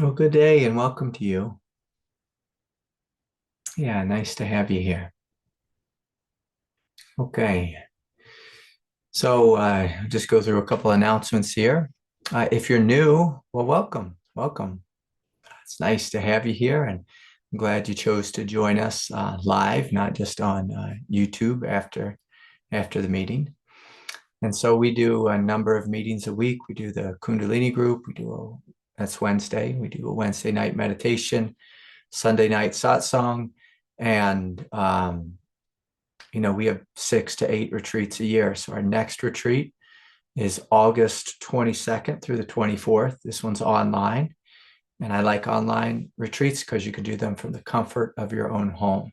Well, good day and welcome to you. Yeah, nice to have you here. Okay, so just go through a couple announcements here. If you're new, well, welcome, welcome. It's nice to have you here, and I'm glad you chose to join us live, not just on YouTube after the meeting. And so we do a number of meetings a week. We do the Kundalini group. That's Wednesday. We do a Wednesday night meditation, Sunday night satsang, and we have 6 to 8 retreats a year. So our next retreat is August 22nd through the 24th. This one's online. And I like online retreats because you can do them from the comfort of your own home.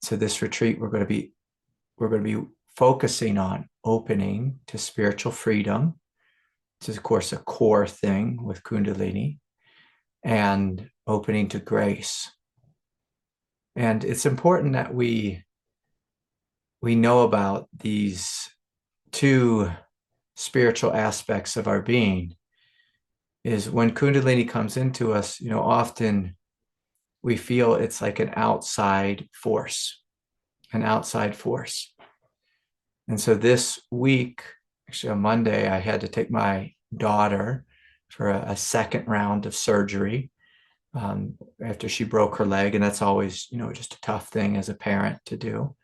So this retreat, we're going to be focusing on opening to spiritual freedom. This is, of course, a core thing with Kundalini, and opening to grace. And it's important that we know about these two spiritual aspects of our being. Is when Kundalini comes into us, often we feel it's like an outside force. And so this week, actually on Monday, I had to take my daughter for a second round of surgery after she broke her leg. And that's always, just a tough thing as a parent to do.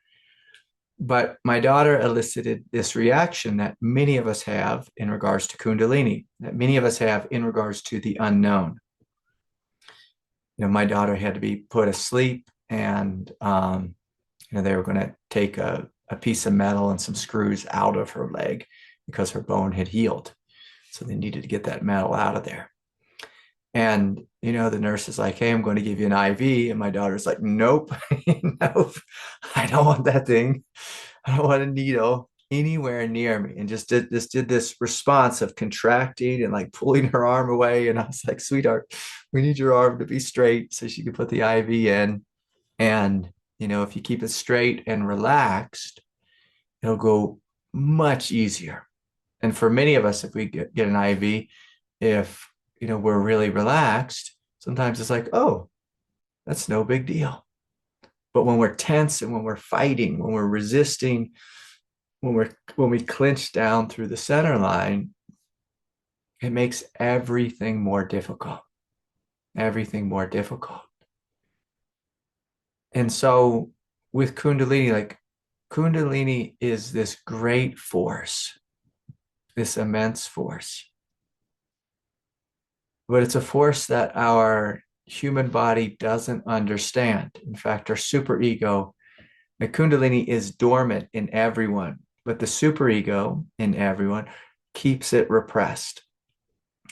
But my daughter elicited this reaction that many of us have in regards to Kundalini, that many of us have in regards to the unknown. My daughter had to be put asleep, and they were going to take a piece of metal and some screws out of her leg because her bone had healed. So they needed to get that metal out of there. And, the nurse is like, hey, I'm going to give you an IV. And my daughter's like, nope, nope, I don't want that thing. I don't want a needle anywhere near me. And just did this response of contracting and like pulling her arm away. And I was like, sweetheart, we need your arm to be straight so she could put the IV in. And, if you keep it straight and relaxed, it'll go much easier. And for many of us, if we get an IV, if we're really relaxed, sometimes it's like, oh, that's no big deal. But when we're tense and when we're fighting, when we're resisting, when we clinch down through the center line, it makes everything more difficult. Everything more difficult. And so with Kundalini, like Kundalini is this great force, this immense force. But it's a force that our human body doesn't understand. In fact, our superego, the Kundalini is dormant in everyone, but the superego in everyone keeps it repressed.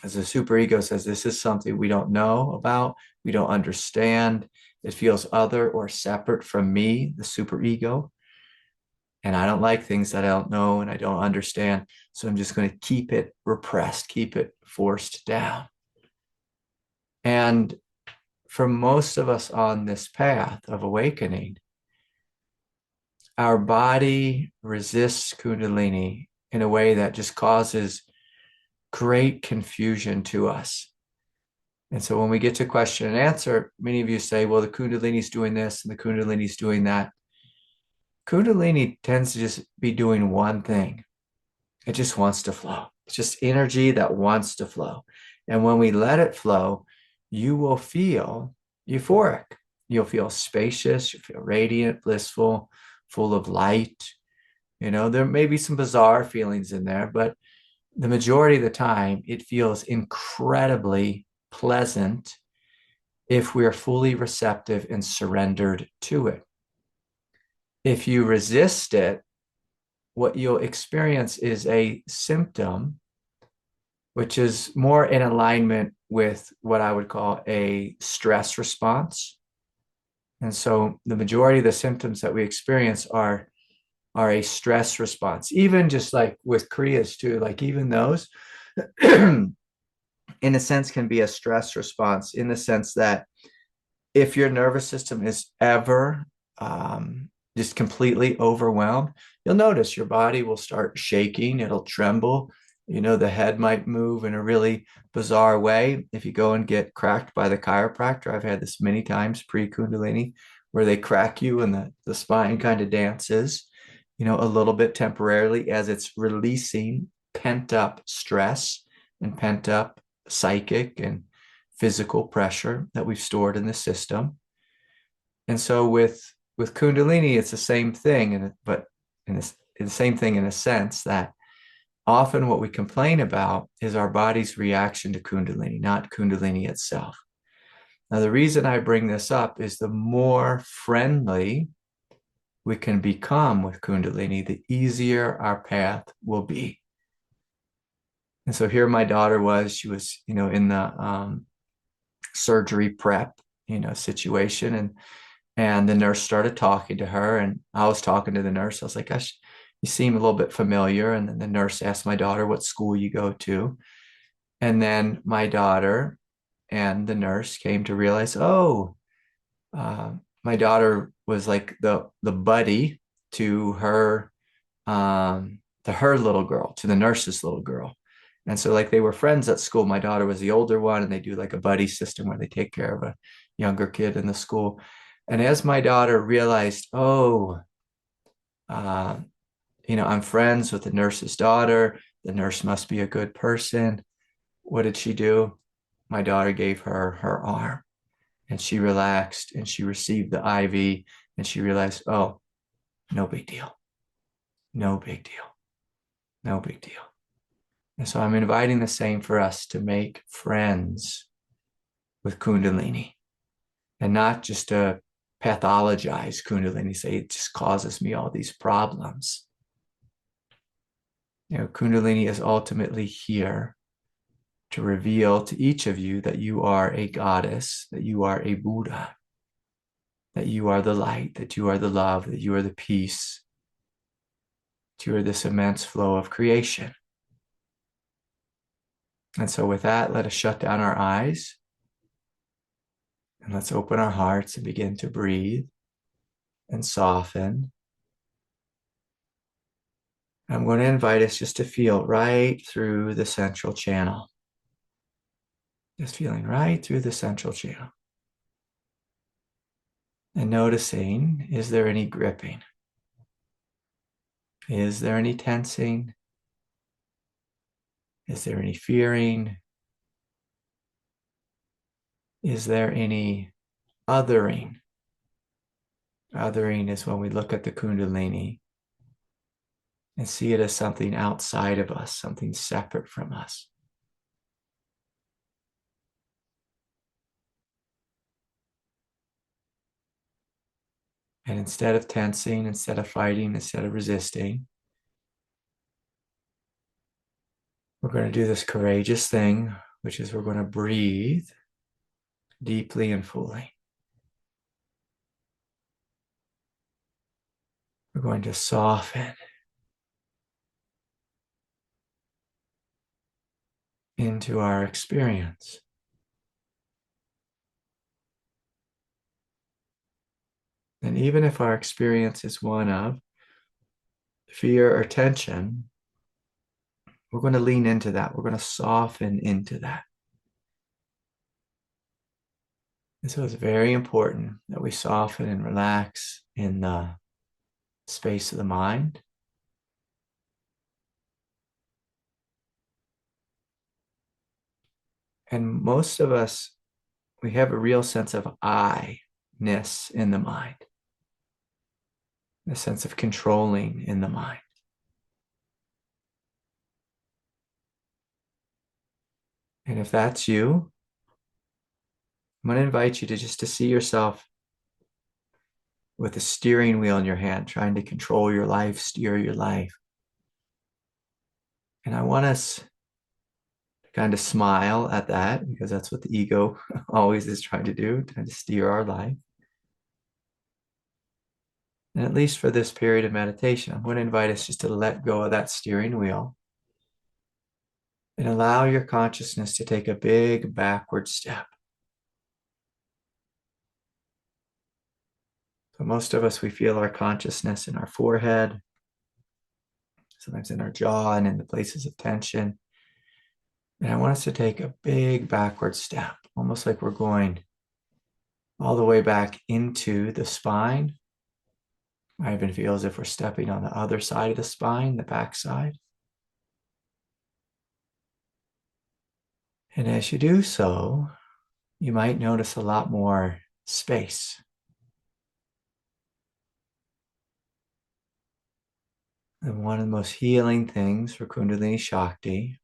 As the superego says, this is something we don't know about, we don't understand. It feels other or separate from me, the superego. And I don't like things that I don't know and I don't understand. So I'm just going to keep it repressed, keep it forced down. And for most of us on this path of awakening, our body resists Kundalini in a way that just causes great confusion to us. And so when we get to question and answer, many of you say, well, the Kundalini is doing this and the Kundalini is doing that. Kundalini tends to just be doing one thing. It just wants to flow. It's just energy that wants to flow. And when we let it flow, you will feel euphoric. You'll feel spacious, you'll feel radiant, blissful, full of light. There may be some bizarre feelings in there, but the majority of the time, it feels incredibly pleasant if we are fully receptive and surrendered to it. If you resist it, what you'll experience is a symptom, which is more in alignment with what I would call a stress response. And so the majority of the symptoms that we experience are a stress response, even just like with Kriyas too, like even those in a sense can be a stress response, in the sense that if your nervous system is ever just completely overwhelmed, you'll notice your body will start shaking, it'll tremble, The head might move in a really bizarre way. If you go and get cracked by the chiropractor, I've had this many times pre-Kundalini, where they crack you and the spine kind of dances, a little bit temporarily as it's releasing pent up stress and pent up psychic and physical pressure that we've stored in the system. And so with Kundalini, it's the same thing, but it's the same thing in a sense that often what we complain about is our body's reaction to Kundalini, not Kundalini itself. Now, the reason I bring this up is the more friendly we can become with Kundalini, the easier our path will be. And so here my daughter was, she was, in the surgery prep, situation. And the nurse started talking to her, and I was talking to the nurse. I was like, gosh, you seem a little bit familiar. And then the nurse asked my daughter what school you go to. And then my daughter and the nurse came to realize, oh, my daughter was like the buddy to her little girl, to the nurse's little girl. And so like they were friends at school. My daughter was the older one, and they do like a buddy system where they take care of a younger kid in the school. And as my daughter realized, oh, uh, I'm friends with the nurse's daughter, the nurse must be a good person. What did she do? My daughter gave her her arm, and she relaxed, and she received the IV, and she realized, oh, no big deal. No big deal. No big deal. And so I'm inviting the same for us, to make friends with Kundalini, and not just to pathologize Kundalini, say it just causes me all these problems. Kundalini is ultimately here to reveal to each of you that you are a goddess, that you are a Buddha, that you are the light, that you are the love, that you are the peace, that you are this immense flow of creation. And so with that, let us shut down our eyes, and let's open our hearts and begin to breathe and soften. I'm going to invite us just to feel right through the central channel. Just feeling right through the central channel. And noticing, is there any gripping? Is there any tensing? Is there any fearing? Is there any othering? Othering is when we look at the Kundalini and see it as something outside of us, something separate from us. And instead of tensing, instead of fighting, instead of resisting, we're going to do this courageous thing, which is we're going to breathe deeply and fully. We're going to soften into our experience. And even if our experience is one of fear or tension, we're going to lean into that. We're going to soften into that. And so it's very important that we soften and relax in the space of the mind. And most of us, we have a real sense of I-ness in the mind, a sense of controlling in the mind. And if that's you, I'm going to invite you to just to see yourself with a steering wheel in your hand, trying to control your life, steer your life. And I want us to kind of smile at that, because that's what the ego always is trying to do, trying to steer our life. And at least for this period of meditation, I'm going to invite us just to let go of that steering wheel and allow your consciousness to take a big backward step. So most of us, we feel our consciousness in our forehead, sometimes in our jaw and in the places of tension. And I want us to take a big backward step, almost like we're going all the way back into the spine. I even feel as if we're stepping on the other side of the spine, the back side. And as you do so, you might notice a lot more space. And one of the most healing things for Kundalini Shakti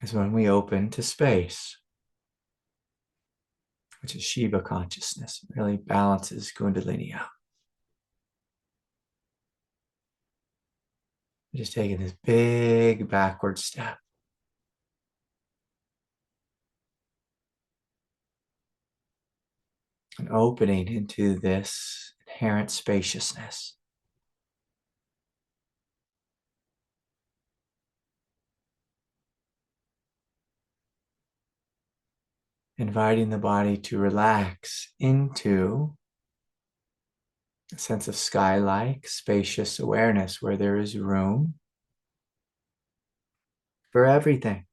is when we open to space, which is Shiva consciousness. It really balances Kundalini out. Just taking this big backward step. And opening into this inherent spaciousness. Inviting the body to relax into a sense of sky-like, spacious awareness where there is room for everything.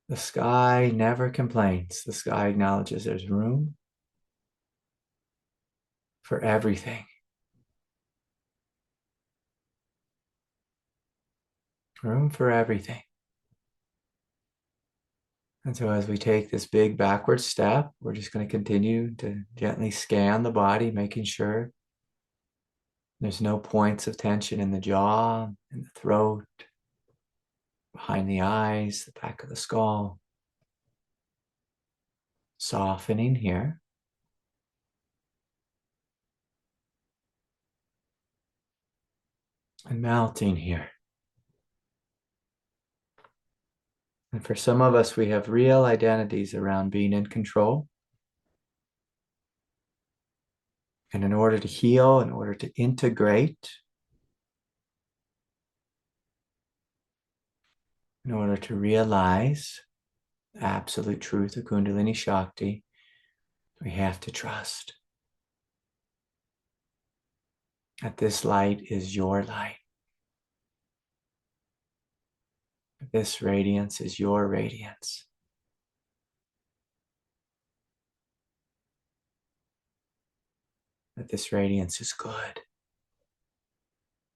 The sky never complains. The sky acknowledges there's room for everything. Room for everything. And so as we take this big backward step, we're just going to continue to gently scan the body, making sure there's no points of tension in the jaw, in the throat, behind the eyes, the back of the skull. Softening here. And melting here. And for some of us, we have real identities around being in control. And in order to heal, in order to integrate, in order to realize the absolute truth of Kundalini Shakti, we have to trust that this light is your light. This radiance is your radiance. That this radiance is good,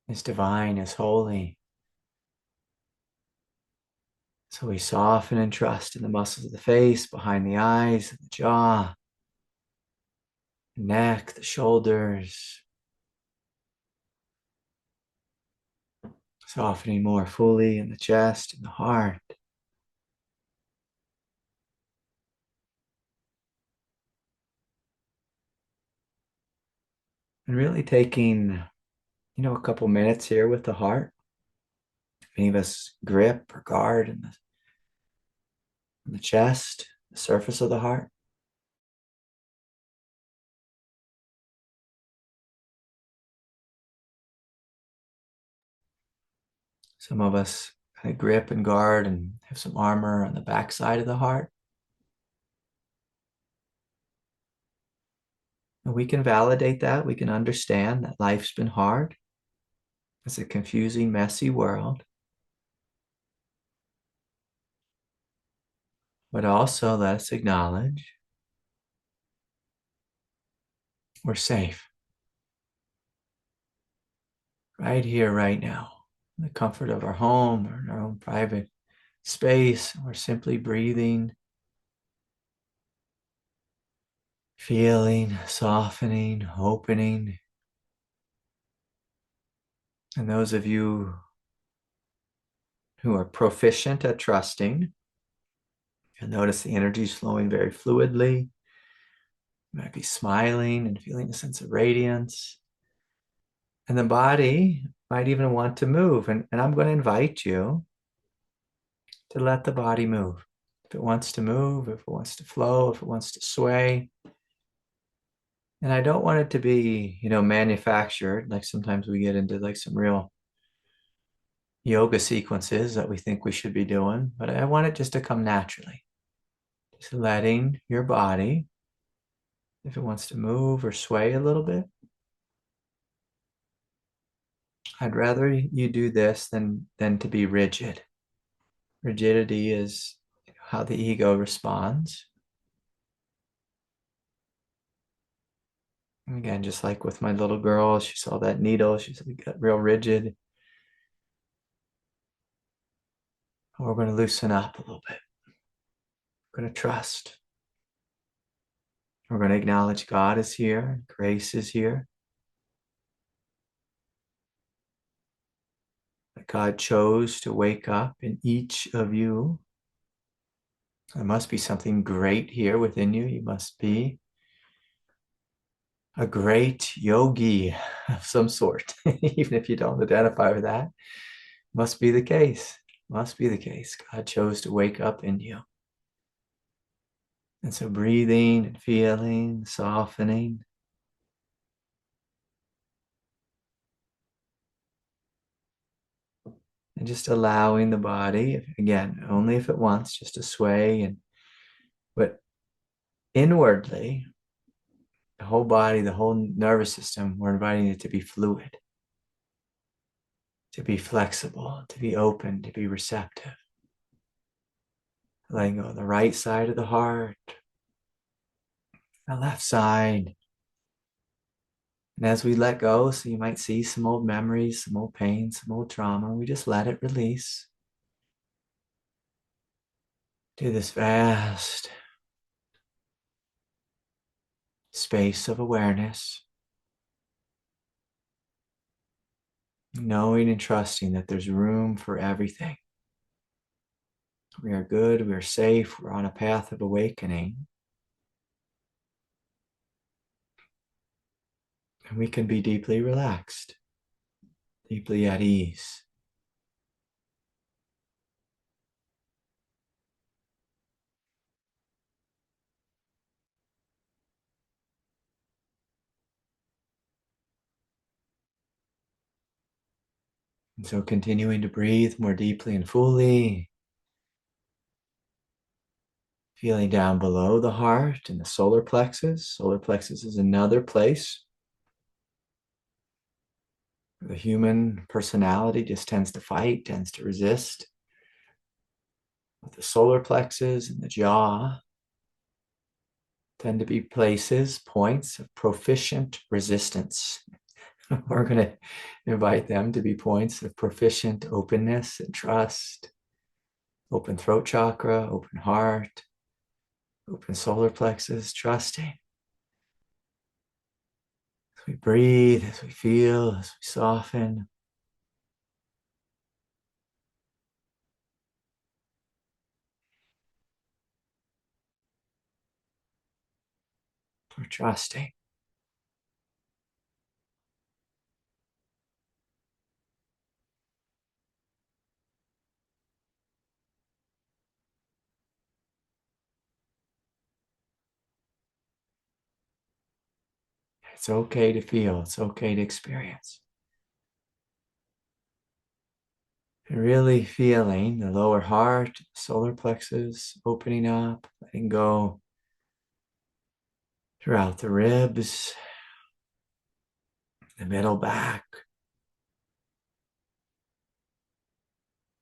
is divine, is holy. So we soften and trust in the muscles of the face, behind the eyes, the jaw, the neck, the shoulders. Softening more fully in the chest and the heart. And really taking, a couple minutes here with the heart. Many of us grip or guard in the chest, the surface of the heart. Some of us kind of grip and guard and have some armor on the backside of the heart. And we can validate that. We can understand that life's been hard. It's a confusing, messy world. But also let us acknowledge we're safe. Right here, right now. In the comfort of our home or in our own private space. We're simply breathing, feeling, softening, opening. And those of you who are proficient at trusting, you'll notice the energy is flowing very fluidly. You might be smiling and feeling a sense of radiance. And the body might even want to move. And I'm going to invite you to let the body move. If it wants to move, if it wants to flow, if it wants to sway. And I don't want it to be, manufactured. Like sometimes we get into like some real yoga sequences that we think we should be doing, but I want it just to come naturally. Just letting your body, if it wants to move or sway a little bit, I'd rather you do this than to be rigid. Rigidity is how the ego responds. And again, just like with my little girl, she saw that needle, she's got real rigid. We're going to loosen up a little bit. We're going to trust. We're going to acknowledge God is here, grace is here. That God chose to wake up in each of you. There must be something great here within you. You must be a great yogi of some sort, even if you don't identify with that. Must be the case. Must be the case. God chose to wake up in you. And so breathing and feeling, softening. And just allowing the body, again, only if it wants, just to sway. But inwardly, the whole body, the whole nervous system, we're inviting it to be fluid, to be flexible, to be open, to be receptive. Letting go of the right side of the heart, the left side. And as we let go, so you might see some old memories, some old pain, some old trauma, we just let it release. Do this vast space of awareness, knowing and trusting that there's room for everything. We are good, we are safe, we're on a path of awakening. And we can be deeply relaxed, deeply at ease. And so continuing to breathe more deeply and fully, feeling down below the heart and the solar plexus. Solar plexus is another place where the human personality just tends to fight, tends to resist. With the solar plexus and the jaw tend to be places, points of proficient resistance. We're going to invite them to be points of proficient openness and trust. Open throat chakra, open heart, open solar plexus, trusting. As we breathe, as we feel, as we soften. We're trusting. It's okay to feel. It's okay to experience. And really feeling the lower heart, solar plexus opening up, letting go throughout the ribs, the middle back,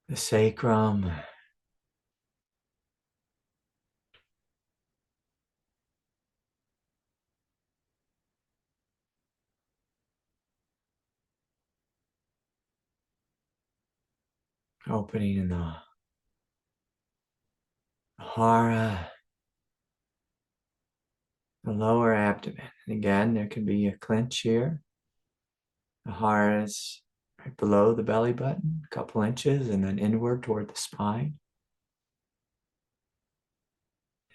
the sacrum, opening in the hara, the lower abdomen. And again, there can be a clench here. The hara is right below the belly button, a couple inches, and then inward toward the spine.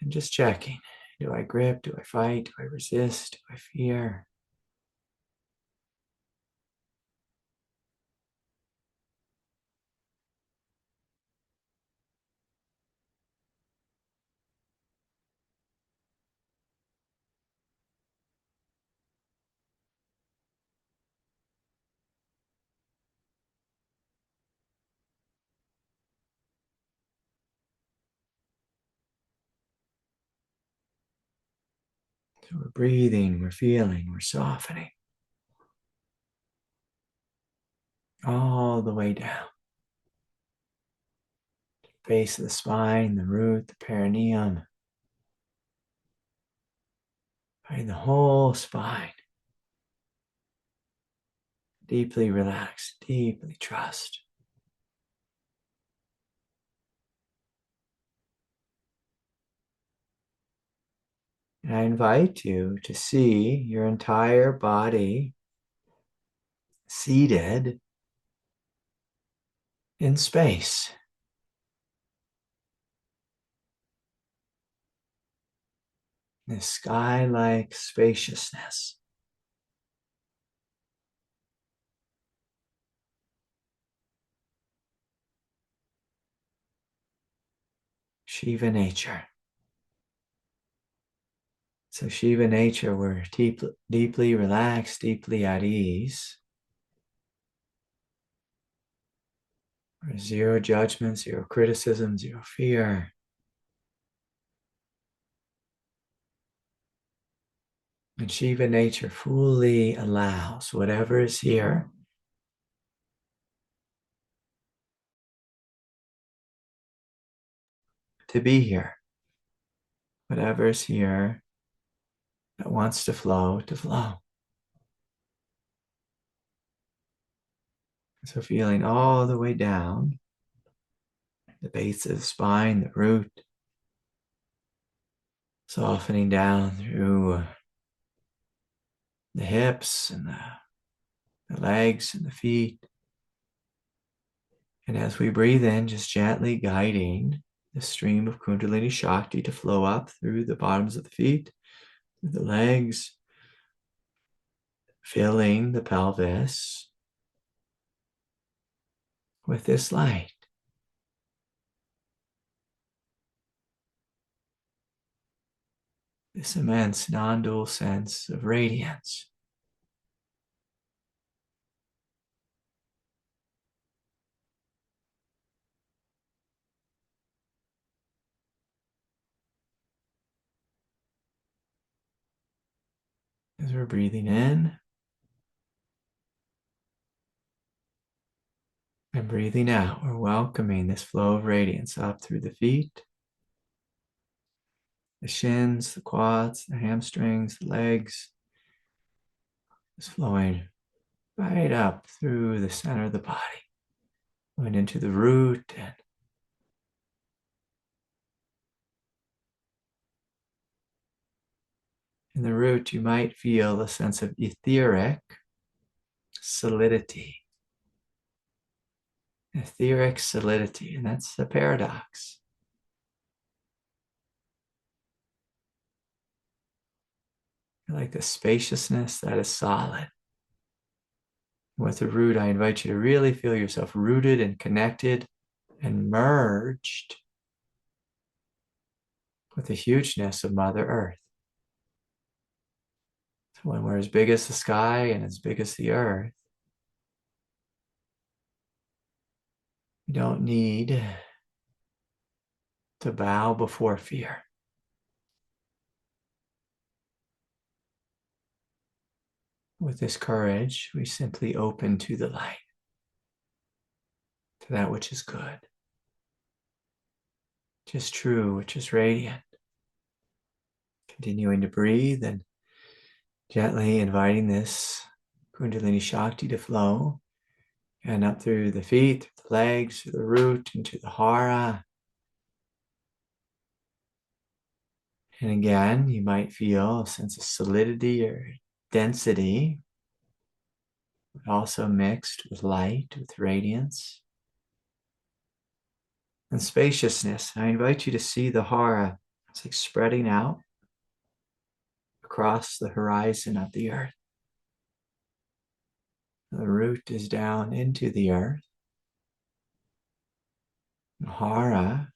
And just checking. Do I grip? Do I fight? Do I resist? Do I fear? So we're breathing, we're feeling, we're softening. all the way down. Base of the spine, the root, the perineum, right, the whole spine. Deeply relax, deeply trust. And I invite you to see your entire body seated in space. This sky-like spaciousness. Shiva nature. So Shiva nature, we're deeply relaxed, deeply at ease. There's zero judgment, zero criticism, zero fear. And Shiva nature fully allows whatever is here to be here. Whatever is here that wants to flow, to flow. So feeling all the way down, the base of the spine, the root, softening down through the hips and the legs and the feet. And as we breathe in, just gently guiding the stream of Kundalini Shakti to flow up through the bottoms of the feet, through the legs, filling the pelvis with this light. This immense non-dual sense of radiance. As we're breathing in and breathing out, we're welcoming this flow of radiance up through the feet, the shins, the quads, the hamstrings, the legs. It's flowing right up through the center of the body, going into the root. And in the root, you might feel a sense of etheric solidity. Etheric solidity, and that's a paradox. Like the spaciousness that is solid. With the root, I invite you to really feel yourself rooted and connected and merged with the hugeness of Mother Earth. So when we're as big as the sky and as big as the earth, we don't need to bow before fear. With this courage, we simply open to the light, to that which is good, which is true, which is radiant. Continuing to breathe and gently inviting this Kundalini Shakti to flow and up through the feet, through the legs, through the root, into the hara. And again, you might feel a sense of solidity or density, but also mixed with light, with radiance and spaciousness. I invite you to see the hara. It's like spreading out across the horizon of the earth. The root is down into the earth. The hara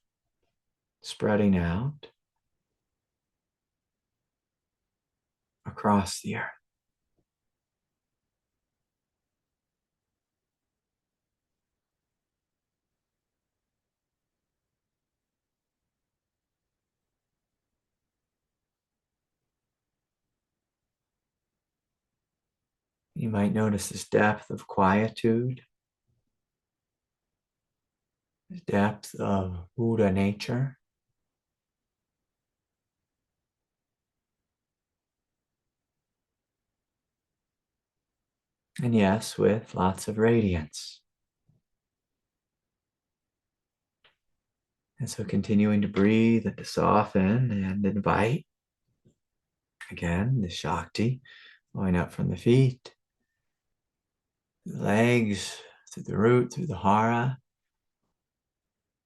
spreading out across the earth. You might notice this depth of quietude the depth of Buddha nature. And yes, with lots of radiance. And so continuing to breathe and to soften and invite, again, the Shakti flowing up from the feet, the legs, through the root, through the hara,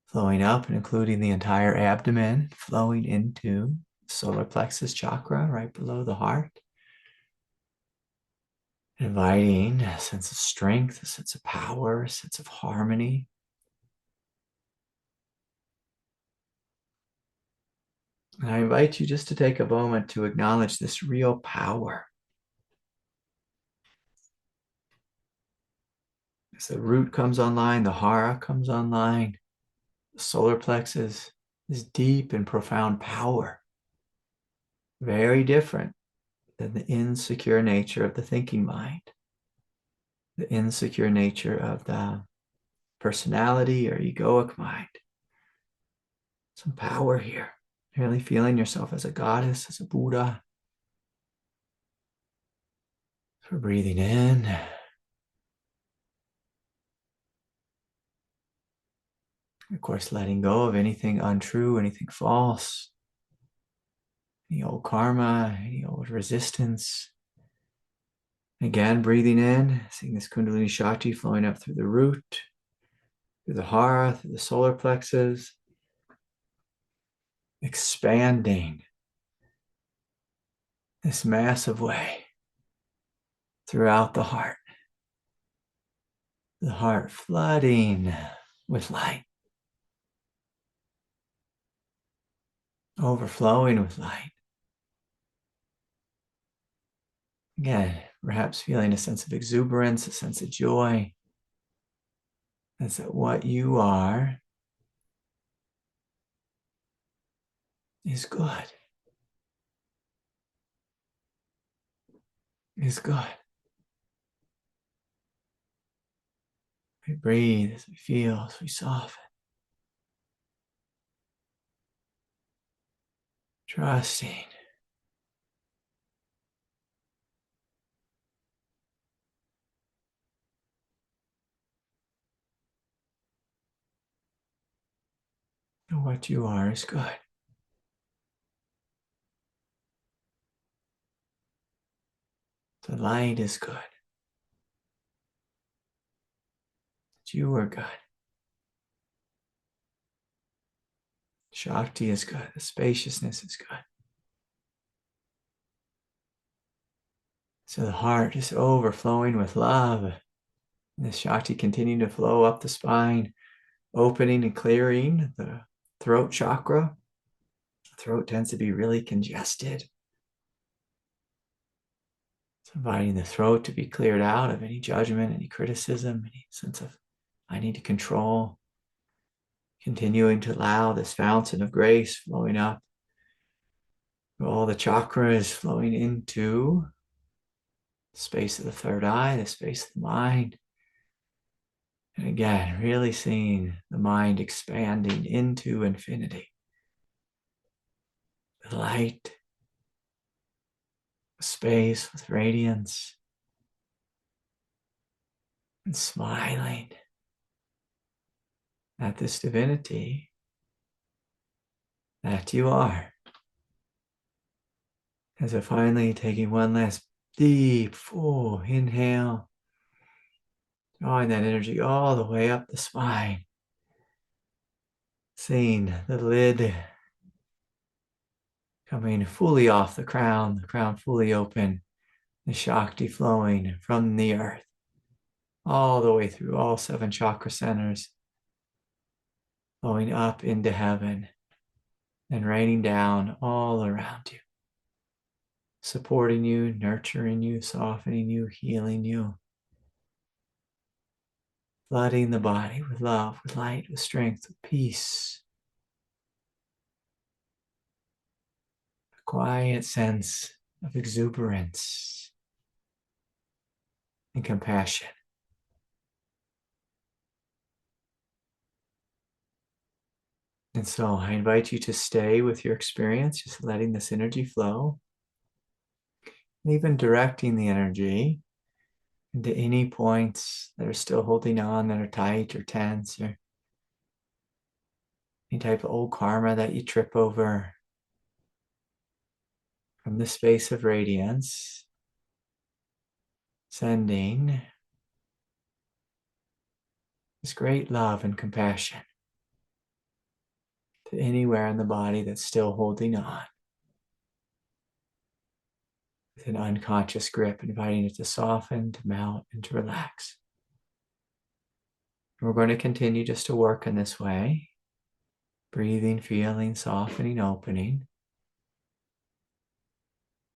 flowing up and including the entire abdomen, flowing into solar plexus chakra right below the heart. Inviting a sense of strength, a sense of power, a sense of harmony. And I invite you just to take a moment to acknowledge this real power. As the root comes online, the hara comes online, the solar plexus is deep and profound power. Very different than the insecure nature of the thinking mind, the insecure nature of the personality or egoic mind. Some power here. Really feeling yourself as a goddess, as a Buddha. For breathing in. Of course, letting go of anything untrue, anything false, any old karma, any old resistance. Again, breathing in, seeing this Kundalini Shakti flowing up through the root, through the hara, through the solar plexus, expanding this massive way throughout the heart flooding with light, overflowing with light. Again, perhaps feeling a sense of exuberance, a sense of joy. That's that what you are is good. Is good. We breathe as we feel, as we soften. Trusting. And what you are is good. The light is good. That you are good. Shakti is good. The spaciousness is good. So the heart is overflowing with love. And the Shakti continuing to flow up the spine, opening and clearing the throat chakra. The throat tends to be really congested. So inviting the throat to be cleared out of any judgment, any criticism, any sense of I need to control. Continuing to allow this fountain of grace flowing up. All the chakras flowing into the space of the third eye, the space of the mind. And again, really seeing the mind expanding into infinity. The light, the space with radiance, and smiling at this divinity that you are. As we're finally taking one last deep, full inhale, drawing that energy all the way up the spine, seeing the lid coming fully off the crown fully open, the Shakti flowing from the earth all the way through all 7 chakra centers, flowing up into heaven and raining down all around you, supporting you, nurturing you, softening you, healing you, flooding the body with love, with light, with strength, with peace. A quiet sense of exuberance and compassion. And so I invite you to stay with your experience, just letting this energy flow, and even directing the energy into any points that are still holding on, that are tight or tense, or any type of old karma that you trip over. From the space of radiance, sending this great love and compassion to anywhere in the body that's still holding on, with an unconscious grip, inviting it to soften, to melt, and to relax. And we're going to continue just to work in this way, breathing, feeling, softening, opening.